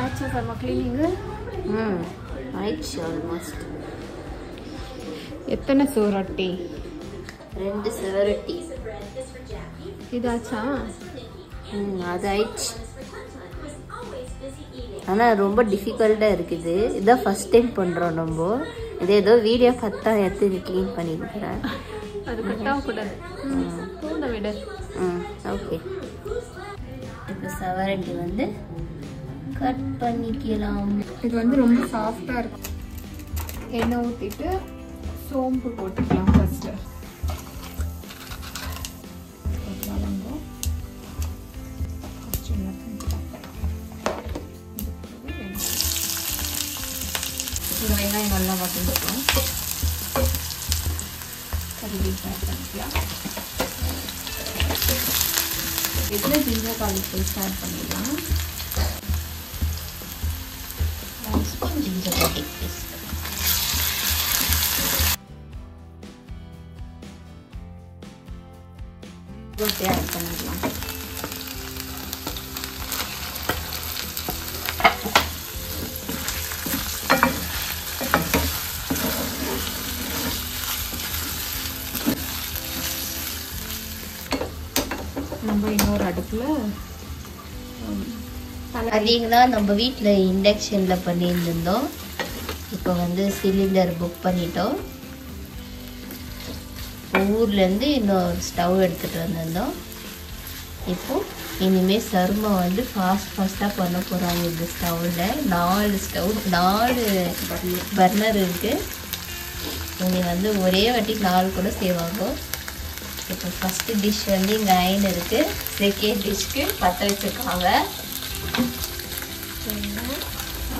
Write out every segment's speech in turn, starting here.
ஆச்சா pharma cleaning ஆயிடுச்சு almost. எத்தனை சுவரொட்டி? 2 சுவரொட்டி. இதாச்சா? அது ஆயிடுச்சு. ஆனால் ரொம்ப டிஃபிகல்ட்டாக இருக்குது. இதான் ஃபஸ்ட் டைம் பண்ணுறோம் நம்ம. இது ஏதோ வீடியோ பார்த்தா எடுத்து க்ளீன் பண்ணியிருக்கிறேன். அது கட்டாகக்கூடாது. தூண்ட விட. ஓகே. இப்போ சுவரொட்டி வந்து கட் பண்ணிக்கலாம். இது வந்து ரொம்ப சாஃப்டாக இருக்கும். எண்ணெய் ஊற்றிட்டு சோம்பு போட்டுக்கலாம் ஃபஸ்ட்டு. வெங்காயம் நல்லா வதங்கிடும். கறிவேப்பிலை பண்ணிக்கலாம். இதில் ஜிஞ்சர் கார்லிக் பேஸ்ட் ஆட் பண்ணிடலாம். 1 spoon ginger garlic paste. Add பண்ணிடலாம். நம்ம இன்னொரு அடுப்பில் அதிகமாக நம்ம வீட்டில் இண்டக்ஷனில் பண்ணியிருந்தோம். இப்போ வந்து சிலிண்டர் புக் பண்ணிட்டோம். ஊர்லேருந்து இன்னொரு ஸ்டவ் எடுத்துகிட்டு வந்திருந்தோம். இப்போது இனிமேல் சருமை வந்து ஃபாஸ்ட்டாக பண்ண போகிறாங்க. இந்த ஸ்டவ்வில் 4 பர்னர் இருக்குது. இனி வந்து ஒரே வாட்டி 4 கூட செய்வாங்க. இப்போ ஃபஸ்ட்டு டிஷ் வந்து இங்கே அயன் இருக்குது. செகண்ட் டிஷ்க்கு பற்ற வச்சுருக்காங்க.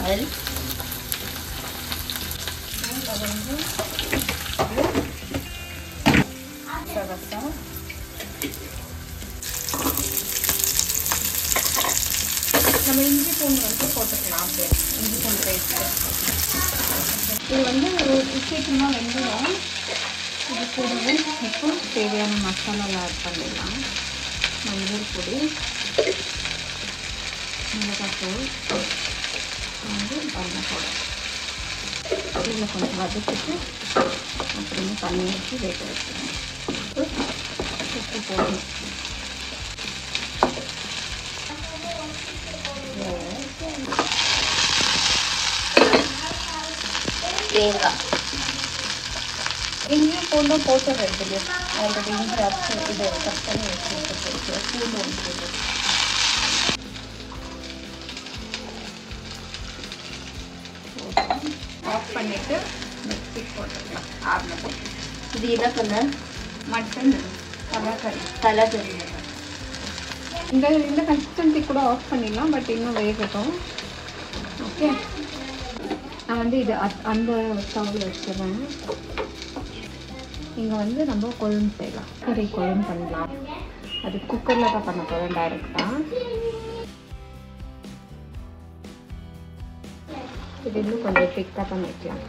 ஆயில் நம்ம இஞ்சி பூண்டு வந்து போட்டுக்கலாம். அப்படியே இஞ்சி பூண்டு பேஸ்ட்டு இது வந்து சீக்கிரமாக வெந்துடும். இது கூடவே இப்போ தேவையான மசாலாவில் ஆட் பண்ணிடலாம். மஞ்சள் பொடி, மிளகாத்தூள், வந்து பருப்பு பவுடர். இதில் கொஞ்சம் வதக்கிட்டு அப்புறமா தண்ணி ஊற்றி வேக வச்சுக்கணும். உப்பு போடணும். தேங்காய் இஞ்சி பூண்டு போட்டு ரெண்டு ஆல்ரெடி இஞ்சி அரைச்சி இது கட் பண்ணி வச்சுட்டு பூண்டு ஒன்று ஆஃப் பண்ணிவிட்டு மிக்ஸி போட்டுக்கலாம். ஆறுனது இது என்ன பண்ண மட்டன் தலைக்கறி. இந்த கன்சிஸ்டன்சி கூட ஆஃப் பண்ணிடலாம். பட் இன்னும் வேகட்டும். ஓகே, நான் வந்து இது அந்த ஸ்டவ்வில் வச்சுருவேன். இங்கே வந்து நம்ம குழம்பு செய்யலாம். கறி குழம்பு பண்ணலாம். அது குக்கரில் தான் பண்ண போகிறேன் டைரெக்டாக. இது இன்னும் கொஞ்சம் திக்காக பண்ணிக்கலாம்.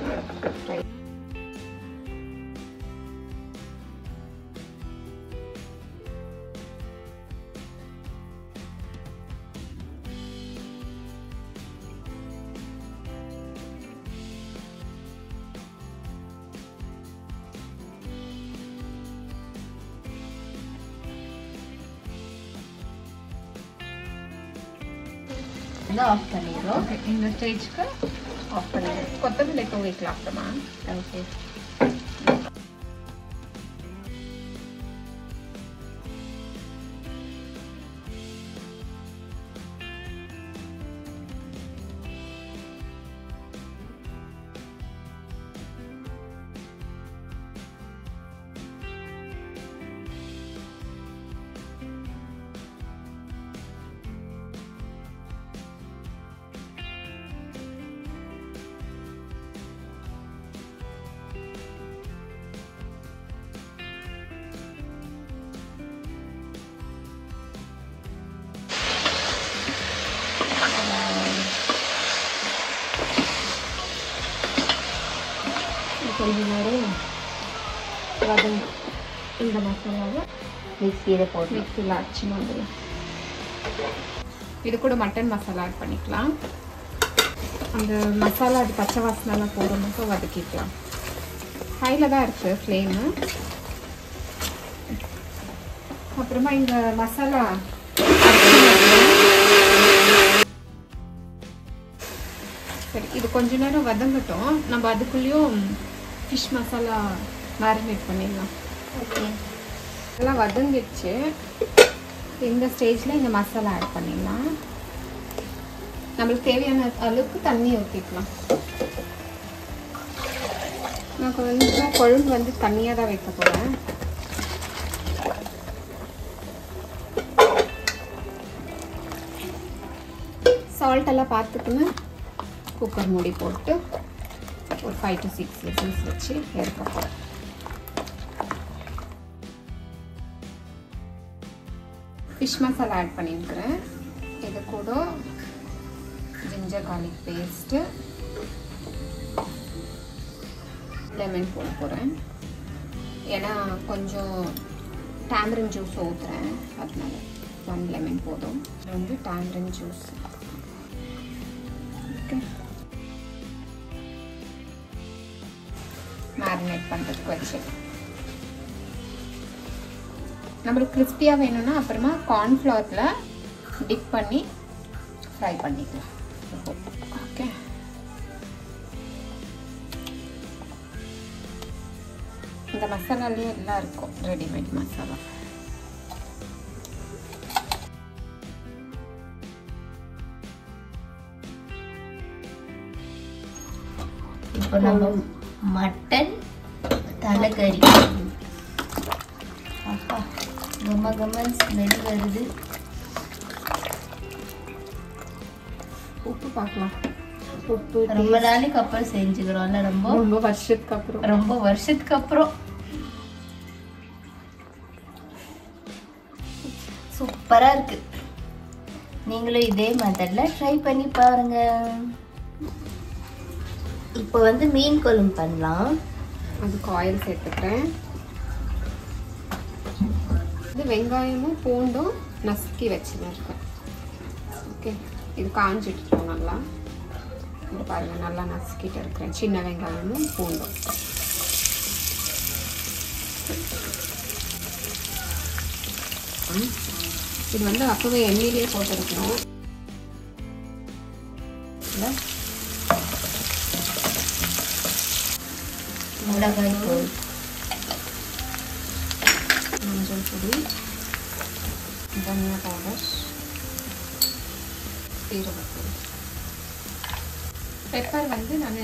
ஆஃப் பண்ணிடுறோம். இந்த ஸ்டேஜ்க்கு ஆஃப் பண்ணிடுறோம். கொத்தமல்லி தூவிக்கலாம் அப்புறமா. ஓகே, கொஞ்ச நேரம் வதங்க. இந்த மசாலாவை மிக்ஸியில் போட்டு மிக்ஸியில் அரைச்சி வந்துடலாம். இது கூட மட்டன் மசாலா ஆட் பண்ணிக்கலாம். அந்த மசாலா அது பச்சை வாசனைலாம் போகிற மட்டும் வதக்கிக்கலாம். ஹையில் தான் இருக்குது ஃப்ளேமு. அப்புறமா இந்த மசாலா சரி, இது கொஞ்ச நேரம் வதங்கட்டும். நம்ம அதுக்குள்ளேயும் ஃபிஷ் மசாலா மேரினேட் பண்ணிடலாம். ஓகே, எல்லாம் வதங்கிடுச்சு. இந்த ஸ்டேஜில் இந்த மசாலா ஆட் பண்ணிடலாம். நம்மளுக்கு தேவையான அளவுக்கு தண்ணி ஊற்றிக்கலாம். நான் கொஞ்சம் குழம்பு வந்து தண்ணியாக தான் வைக்க போகிறேன். சால்ட் எல்லாம் பார்த்துக்கணும். குக்கர் மூடி போட்டு ஒரு 5 to 6 விசில்ஸ் வச்சு எடுக்க போகிறேன். ஃபிஷ் மசாலா ஆட் பண்ணியிருக்கிறேன். இது கூட ஜிஞ்சர் கார்லிக் பேஸ்ட்டு, லெமன் போட போகிறேன். ஏன்னா கொஞ்சம் டேமரின் ஜூஸ் ஊற்றுறேன், அதனால 1 லெமன் போதும். இது வந்து டேமரின் ஜூஸ். ஓகே, மேரினேட் பண்ணுறதுக்கு வச்சு நம்மளுக்கு கிறிஸ்பியாக வேணும்னா அப்புறமா கார்ன்ஃப்ளவரில் டிப் பண்ணி ஃப்ரை பண்ணிக்கலாம். ஓகே, இந்த மசாலாலேயே எல்லாம் இருக்கும், ரெடிமேட் மசாலா. இப்போ நம்ம மட்டன் தலைக்கறி. அப்பா கம்ம கம்மன் ஸ்மெல் வருது. உப்பு பார்க்கலாம். உப்பு ரொம்ப நாளைக்கு அப்புறம் செஞ்சுக்கிறோம்ல, ரொம்ப வருஷத்துக்கு அப்புறம் சூப்பரா இருக்கு. நீங்களும் இதே மெத்தட்ல ட்ரை பண்ணி பாருங்க. இப்போ வந்து மீன் குழம்பு பண்ணலாம். அதுக்கு ஆயில் சேர்த்துக்கிறேன். இது வெங்காயமும் பூண்டும் நசுக்கி வச்சுருக்கேன். ஓகே, இது காஞ்சிட்டு நல்லா. இது பாருங்கள், நல்லா நசுக்கிட்டு இருக்கிறேன். சின்ன வெங்காயமும் பூண்டும். இது வந்து அப்பவே எண்ணெயிலேயே போட்டுருக்கணும். மிளகாய் தூள், மஞ்சள் பொடி, தனியா பவுடர், சீரகத்தூள், பெப்பர் வந்து நான்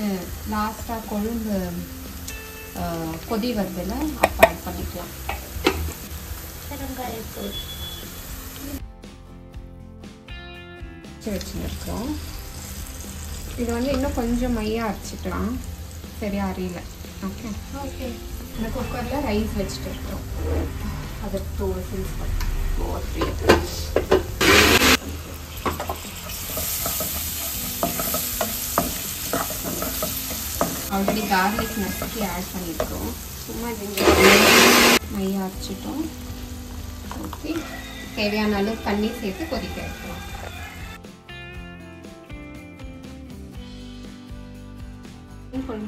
லாஸ்ட்டாக கொழும்பு கொதி வருதுல அப்போ ஆட் பண்ணிக்கலாம். பெருங்காயத்தூள் வச்சுருக்கோம். இது வந்து இன்னும் கொஞ்சம் மையாக அரைச்சிக்கலாம். சரியா அறியல. ஓகே ஓகே, இந்த குக்கரில் ரைஸ் வச்சுட்டு இருக்கோம். அதை 2 விசில்ஸ் ஆல்ரெடி கார்லிக் நசுக்கி ஆட் பண்ணியிருக்கோம். சும்மா மையா அரைச்சிட்டோம். ஓகே, தேவையான அளவு தண்ணி சேர்த்து கொதிக்க வைக்கலாம்.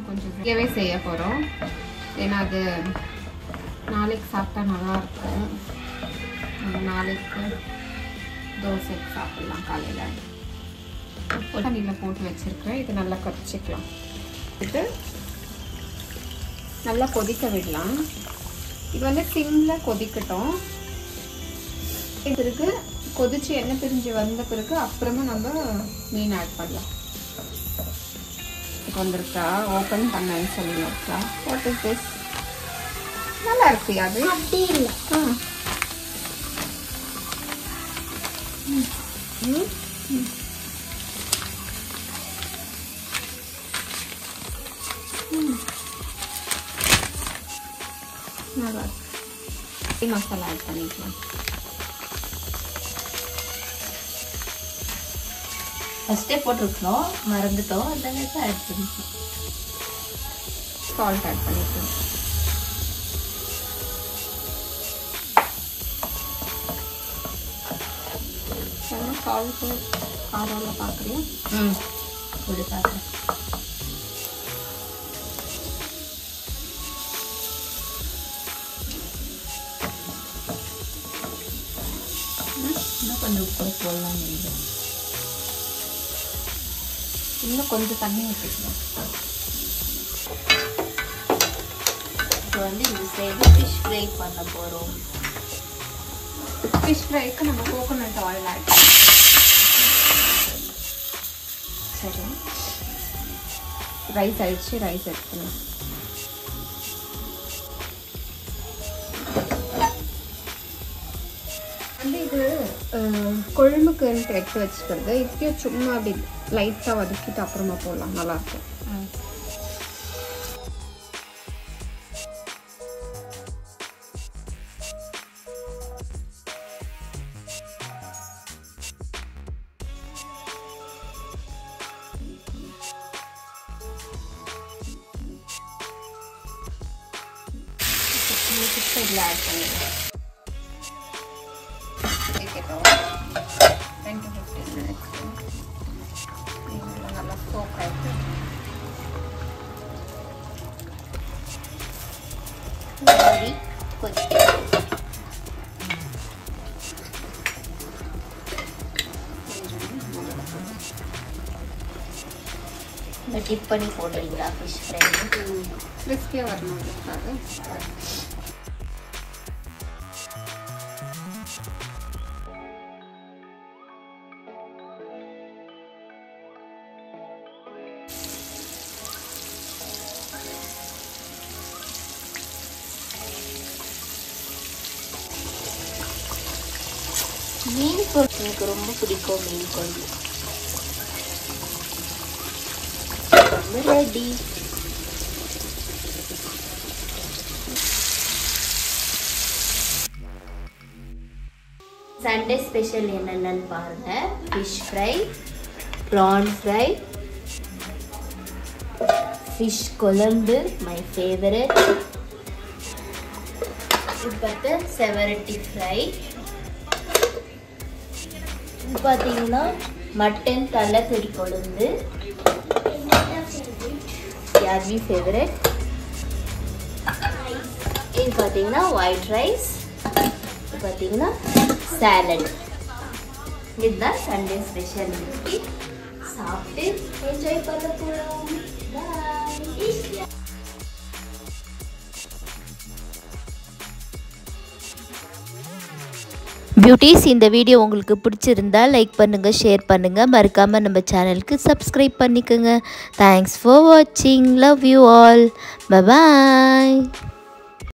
கொஞ்சம் ஃப்ரீயாகவே செய்ய போகிறோம். ஏன்னா அது நாளைக்கு சாப்பிட்டா நல்லாயிருக்கும். நாளைக்கு தோசைக்கு சாப்பிட்லாம். காலையில் தண்ணியில் போட்டு வச்சுருக்கேன். இது நல்லா கொதிச்சிக்கலாம். இது நல்லா கொதிக்க விடலாம். இது வந்து சிம்மில் கொதிக்கட்டும். பிறகு கொதிச்சு எண்ணெய் பிரிஞ்சு வந்த பிறகு அப்புறமா நம்ம மீன் ஆட் பண்ணலாம். வந்திருக்கா, ஓப்பன் பண்ணேன்னு சொல்லியிருக்கா. What is this? நல்லா இருக்கு. அது அப்படி இல்லை. நல்லா இருக்கு. மசாலா ஆட் பண்ணிக்கலாம். ஃபஸ்ட்டே போட்டுருக்கணும், மறந்துட்டோம். அதனால ஆட் பண்ணிக்கலாம். சால்ட் ஆட் பண்ணிக்கலாம். சால்ட்டு காரம் பார்க்குறியா? ஒரு பார்க்குறேன். இன்னும் கொஞ்சம் உப்பு போடலாம். இன்னும் கொஞ்சம் தண்ணி ஊற்றிக்கலாம். இப்போ வந்து இந்த சைடு ஃபிஷ் ஃப்ரை பண்ண போகிறோம். ஃபிஷ் ஃப்ரைக்கு நம்ம கோகோனட் ஆயில் ஆட் சரி. ரைஸ் ஆயிடுச்சு. ரைஸ் எடுத்துக்கலாம். வந்து இது கொழும்புக்குன்ட்டு எடுத்து வச்சுக்கிறது. இதுக்கே சும்மா அப்படி லைட்டாக வதக்கிட்டு அப்புறமா போடலாம். நல்லாயிருக்கும். இதில் ஆட் பண்ணிடுவோம். 10 to 15 minutes நல்லா சோக் ஆகிட்டு மாதிரி கொதிக்கும். டிப் பண்ணி போடுறீங்களா ஃபிஷ் ஃப்ரை? கிறிஸ்பியாக வரணும். மீன் குழம்பு எனக்கு ரொம்ப பிடிக்கும். மீன் குழம்பு ரெடி. சண்டே ஸ்பெஷல் என்னென்னு பாருங்க. Fish fry, PRAN fry, fish குழம்பு மை ஃபேவரட், இப்போ செவரட்டி ஃப்ரை, இது பார்த்தீங்கன்னா மட்டன் தலைக்கறி குழம்பு யாருமே ஃபேவரட், இது பார்த்தீங்கன்னா ஒயிட் ரைஸ், இது பார்த்தீங்கன்னா சாலட். இதுதான் சண்டே ஸ்பெஷல். சாப்பிட்டு என்ஜாய் பண்ண போகிறோம். பியூட்டிஸ், இந்த வீடியோ உங்களுக்கு பிடிச்சிருந்தா லைக் பண்ணுங்கள், ஷேர் பண்ணுங்கள், மறக்காமல் நம்ம சேனலுக்கு சப்ஸ்கிரைப் பண்ணிக்கோங்க. தேங்க்ஸ் ஃபார் வாட்சிங். Love you all. Bye bye.